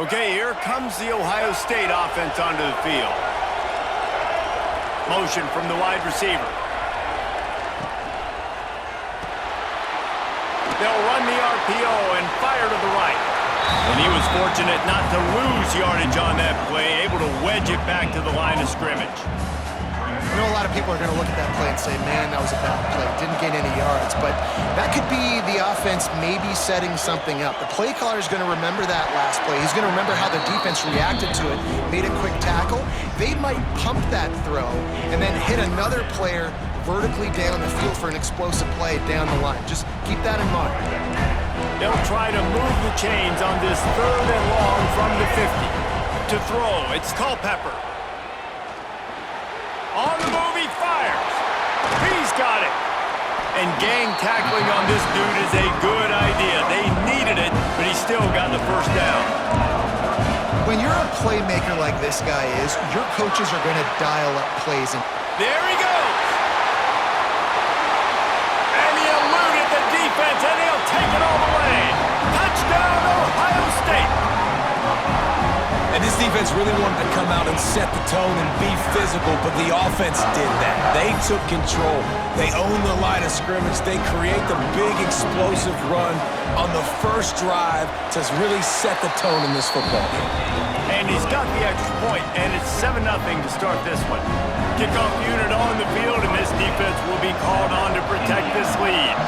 Okay, here comes the Ohio State offense onto the field. Motion from the wide receiver. They'll run the RPO and fire to the right. And he was fortunate not to lose yardage on that play, able to wedge it back to the line of scrimmage. I know a lot of people are going to look at that play and say, man, that was a bad play. Didn't gain any yards. But that could be the offense maybe setting something up. The play caller is going to remember that last play. He's going to remember how the defense reacted to it, made a quick tackle. They might pump that throw and then hit another player vertically down the field for an explosive play down the line. Just keep that in mind. They'll try to move the chains on this 3rd and long from the 50. To throw, it's Culpepper. On the move, he fires. He's got it. And gang tackling on this dude is a good idea. They needed it, but he still got the first down. When you're a playmaker like this guy is, your coaches are going to dial up plays. And there he goes. And he eluded the defense, and he'll take it all the way. Touchdown, Ohio State. And this defense really wanted to come out and set the tone and be physical, but the offense did that. They took control. They owned the line of scrimmage. They create the big explosive run on the first drive to really set the tone in this football game. And he's got the extra point, and it's 7-0 to start this one. Kickoff unit on the field, and this defense will be called on to protect this lead.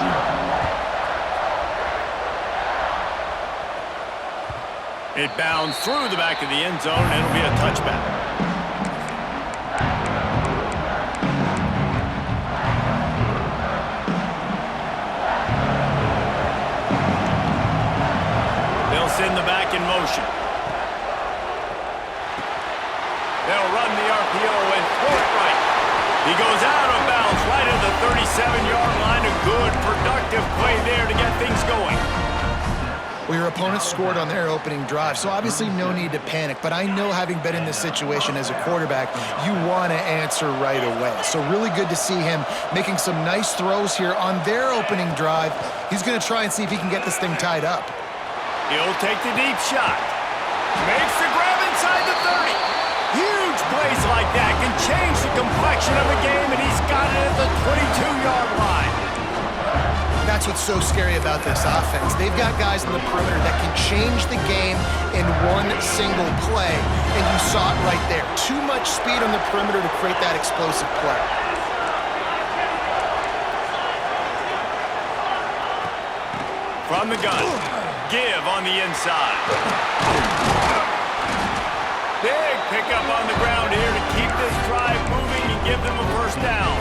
It bounds through the back of the end zone, and it'll be a touchback. They'll send the back in motion. They'll run the RPO and throw it right. He goes out of bounds right at the 37-yard line. A good, productive play there to get things going. Well, your opponent scored on their opening drive, so obviously no need to panic. But I know, having been in this situation as a quarterback, you want to answer right away. So really good to see him making some nice throws here on their opening drive. He's going to try and see if he can get this thing tied up. He'll take the deep shot. Makes the grab inside the 30. Huge plays like that can change the complexion of a game, and he's got it at the 22-yard line. That's what's so scary about this offense. They've got guys in the perimeter that can change the game in one single play, and you saw it right there. Too much speed on the perimeter to create that explosive play. From the gun, give on the inside. Big pickup on the ground here to keep this drive moving and give them a first down.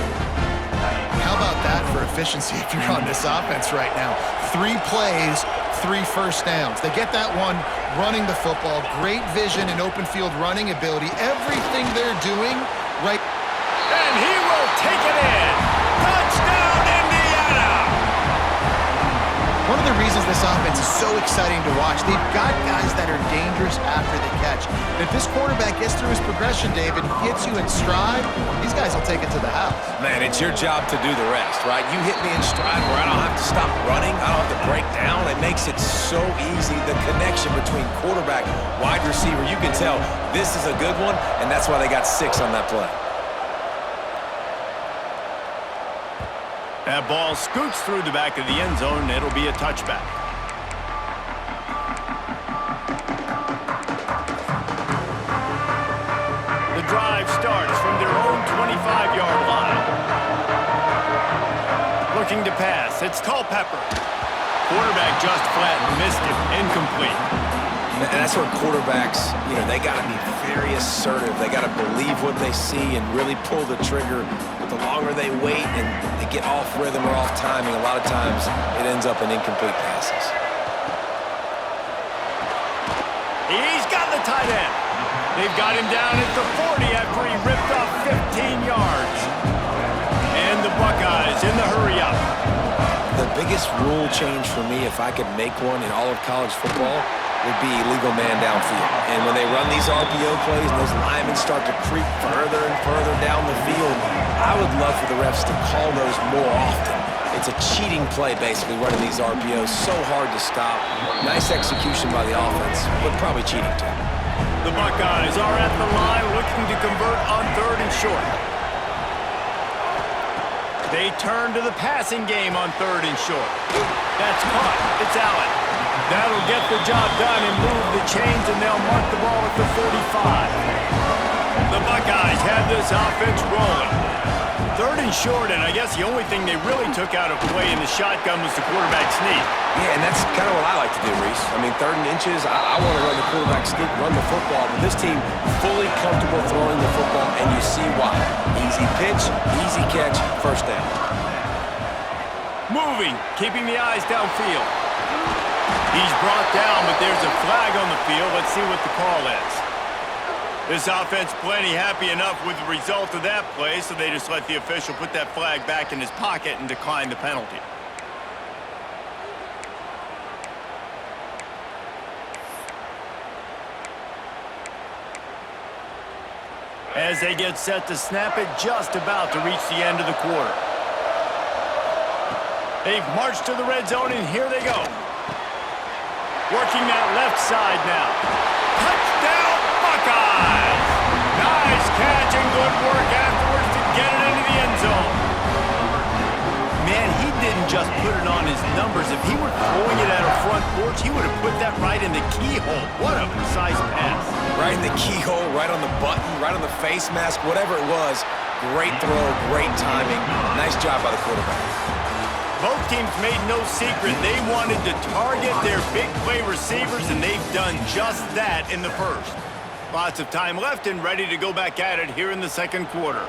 How about that for efficiency if you're on this offense right now? 3 plays, 3 first downs. They get that one running the football. Great vision and open field running ability. Everything they're doing right. And he will take it in. Touchdown, Indiana! One of the reasons this offense is so exciting to watch, they've got guys that are dangerous after the catch. If this quarterback gets through his progression, David, hits you in stride, these guys will take it to the house. Man, it's your job to do the rest, right? You hit me in stride where I don't have to stop running. I don't have to break down. It makes it so easy. The connection between quarterback, wide receiver, you can tell this is a good one, and that's why they got 6 on that play. That ball scoots through the back of the end zone, and it'll be a touchback. The drive starts from their own 25-yard line. Looking to pass, it's Culpepper. Quarterback just flat missed it, incomplete. And that's where quarterbacks, they got to be very assertive. They got to believe what they see and really pull the trigger. But the longer they wait and they get off rhythm or off timing, a lot of times it ends up in incomplete passes. He's got the tight end. They've got him down at the 40 after he ripped off 15 yards. And the Buckeyes in the hurry-up. The biggest rule change for me, if I could make one in all of college football, would be illegal man downfield. And when they run these RPO plays and those linemen start to creep further and further down the field, I would love for the refs to call those more often. It It's a cheating play, basically, running these RPOs. So hard to stop. Nice execution by the offense, but probably cheating, too. The Buckeyes are at the line looking to convert on 3rd and short. They turn to the passing game on 3rd and short. That's caught. It's Allen. That'll get the job done and move the chains, and they'll mark the ball at the 45. The Buckeyes have this offense rolling. 3rd and short, and I guess the only thing they really took out of play in the shotgun was the quarterback sneak. Yeah, and that's kind of what I like to do, Reese. I mean, 3rd and inches, I want to run the quarterback sneak, run the football, but this team fully comfortable throwing the football, and you see why. Easy pitch, easy catch, first down. Moving, keeping the eyes downfield. He's brought down, but there's a flag on the field. Let's see what the call is. This offense plenty happy enough with the result of that play, so they just let the official put that flag back in his pocket and decline the penalty. As they get set to snap it, just about to reach the end of the quarter. They've marched to the red zone, and here they go. Working that left side now. Touchdown, Buckeyes! Nice catch and good work afterwards to get it into the end zone. Man, he didn't just put it on his numbers. If he were throwing it at a front porch, he would have put that right in the keyhole. What a precise pass. Right in the keyhole, right on the button, right on the face mask, whatever it was. Great throw, great timing. Nice job by the quarterback. Both teams made no secret they wanted to target their big play receivers, and they've done just that in the first. Lots of time left and ready to go back at it here in the second quarter.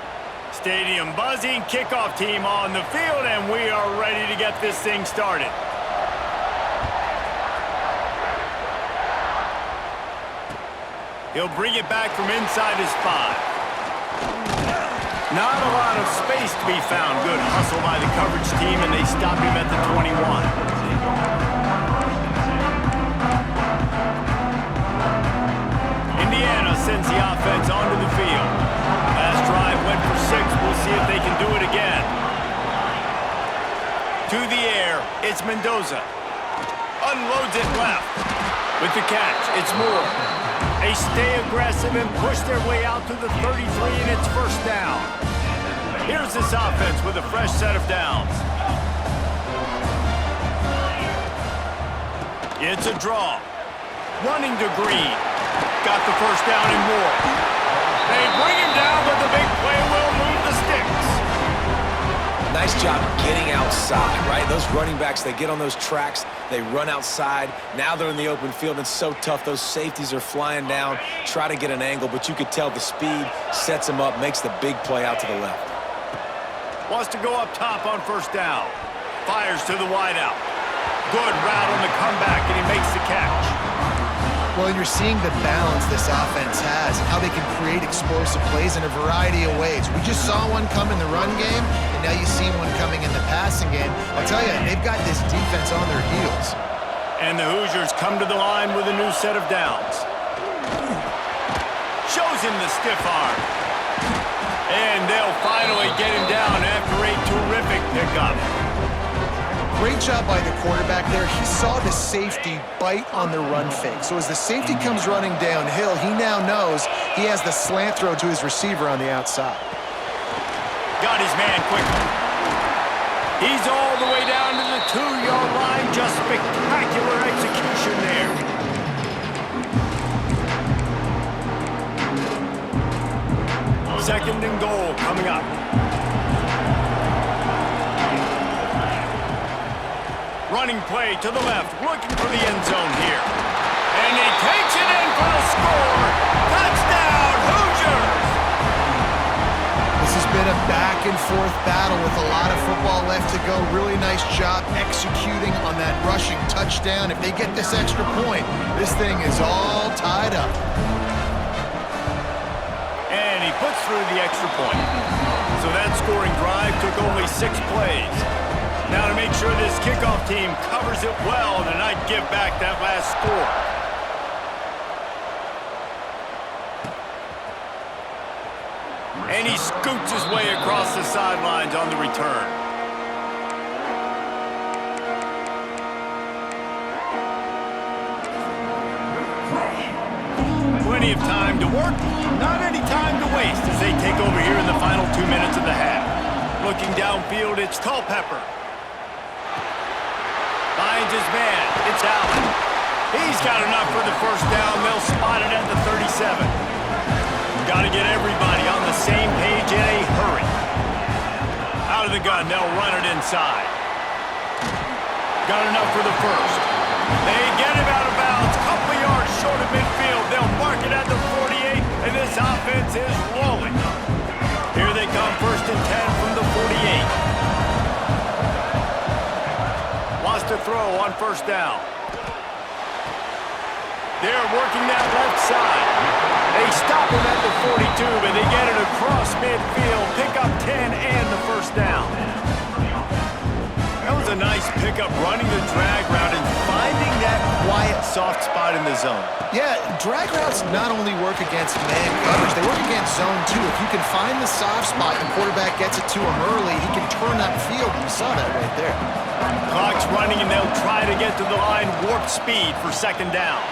Stadium buzzing, kickoff team on the field, and we are ready to get this thing started. He'll bring it back from inside his 5. Not a lot of space to be found. Good hustle by the coverage team, and they stop him at the 21. Indiana sends the offense onto the field. Last drive went for 6. We'll see if they can do it again. To the air, it's Mendoza. Unloads it left. With the catch, it's Moore. They stay aggressive and push their way out to the 33, and it's first down. Here's this offense with a fresh set of downs. It's a draw. Running to Green. Got the first down and more. They bring him down, but the big play will move the sticks. Nice job getting outside, right? Those running backs, they get on those tracks, they run outside. Now they're in the open field. It's so tough. Those safeties are flying down, try to get an angle, but you could tell the speed sets them up, makes the big play out to the left. Wants to go up top on first down. Fires to the wideout. Good route on the comeback, and he makes the catch. Well, you're seeing the balance this offense has and how they can create explosive plays in a variety of ways. We just saw one come in the run game, and now you see one coming in the passing game. I'll tell you, they've got this defense on their heels. And the Hoosiers come to the line with a new set of downs. Shows him the stiff arm. And they'll finally get him down after a terrific pickup. Great job by the quarterback there. He saw the safety bite on the run fake. So as the safety comes running downhill, he now knows he has the slant throw to his receiver on the outside. Got his man quickly. He's all the way down to the 2-yard line. Just spectacular execution there. Second and goal coming up. Running play to the left, looking for the end zone here. And he takes it in for the score. Touchdown, Hoosiers! This has been a back-and-forth battle with a lot of football left to go. Really nice job executing on that rushing touchdown. If they get this extra point, this thing is all tied up. And he puts through the extra point. So that scoring drive took only 6 plays. Now to make sure this kickoff team covers it well to not give back that last score. And he scoots his way across the sidelines on the return. Plenty of time to work, not any time to waste as they take over here in the final 2 minutes of the half. Looking downfield, it's Culpepper. Finds his man. It's Allen. He's got enough for the first down. They'll spot it at the 37. Got to get everybody on the same page in a hurry. Out of the gun, they'll run it inside. Got enough for the first. They get him out of bounds. Couple yards short of midfield. They'll mark it at the 48, and this offense is rolling. Here they come, 1st and 10 from the 48. Wants to throw on 1st down. They're working that left side. They stop him at the 42, but they get it across midfield. Pick up 10 and the 1st down. That was a nice pickup, running the drag route and finding that quiet, soft spot in the zone. Yeah, drag routes not only work against man coverage, they work against zone too. If you can find the soft spot and the quarterback gets it to him early, he can turn that field. You saw that right there. Clock's running, and they'll try to get to the line, warp speed for 2nd down.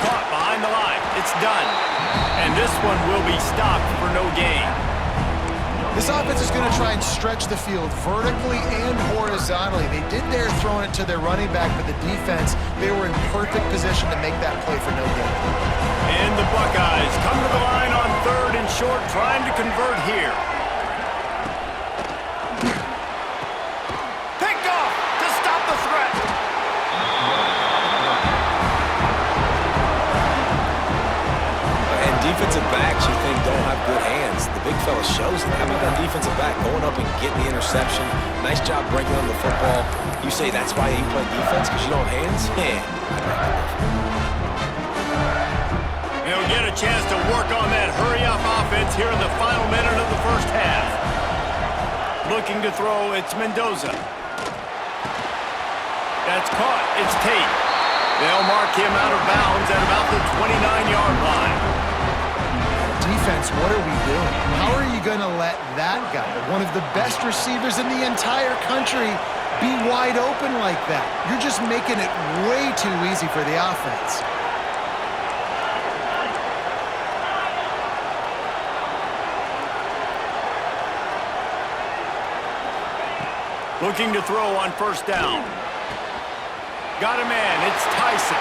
Caught behind the line. It's done. And this one will be stopped for no gain. This offense is going to try and stretch the field vertically and horizontally. They did their throwing it to their running back, but the defense, they were in perfect position to make that play for no gain. And the Buckeyes come to the line on 3rd and short, trying to convert here. Picked off to stop the threat. And defensive backs you think don't have good hands. The big fella shows it. How about that defensive back going up and getting the interception? Nice job breaking on the football. You say that's why you play defense, because you don't have hands? Yeah. They'll get a chance to work on that hurry-up offense here in the final minute of the 1st half. Looking to throw, it's Mendoza. That's caught. It's Tate. They'll mark him out of bounds at about the 29-yard line. Defense, what are we doing? How are you going to let that guy, one of the best receivers in the entire country, be wide open like that? You're just making it way too easy for the offense. Looking to throw on 1st down. Got a man. It's Tyson.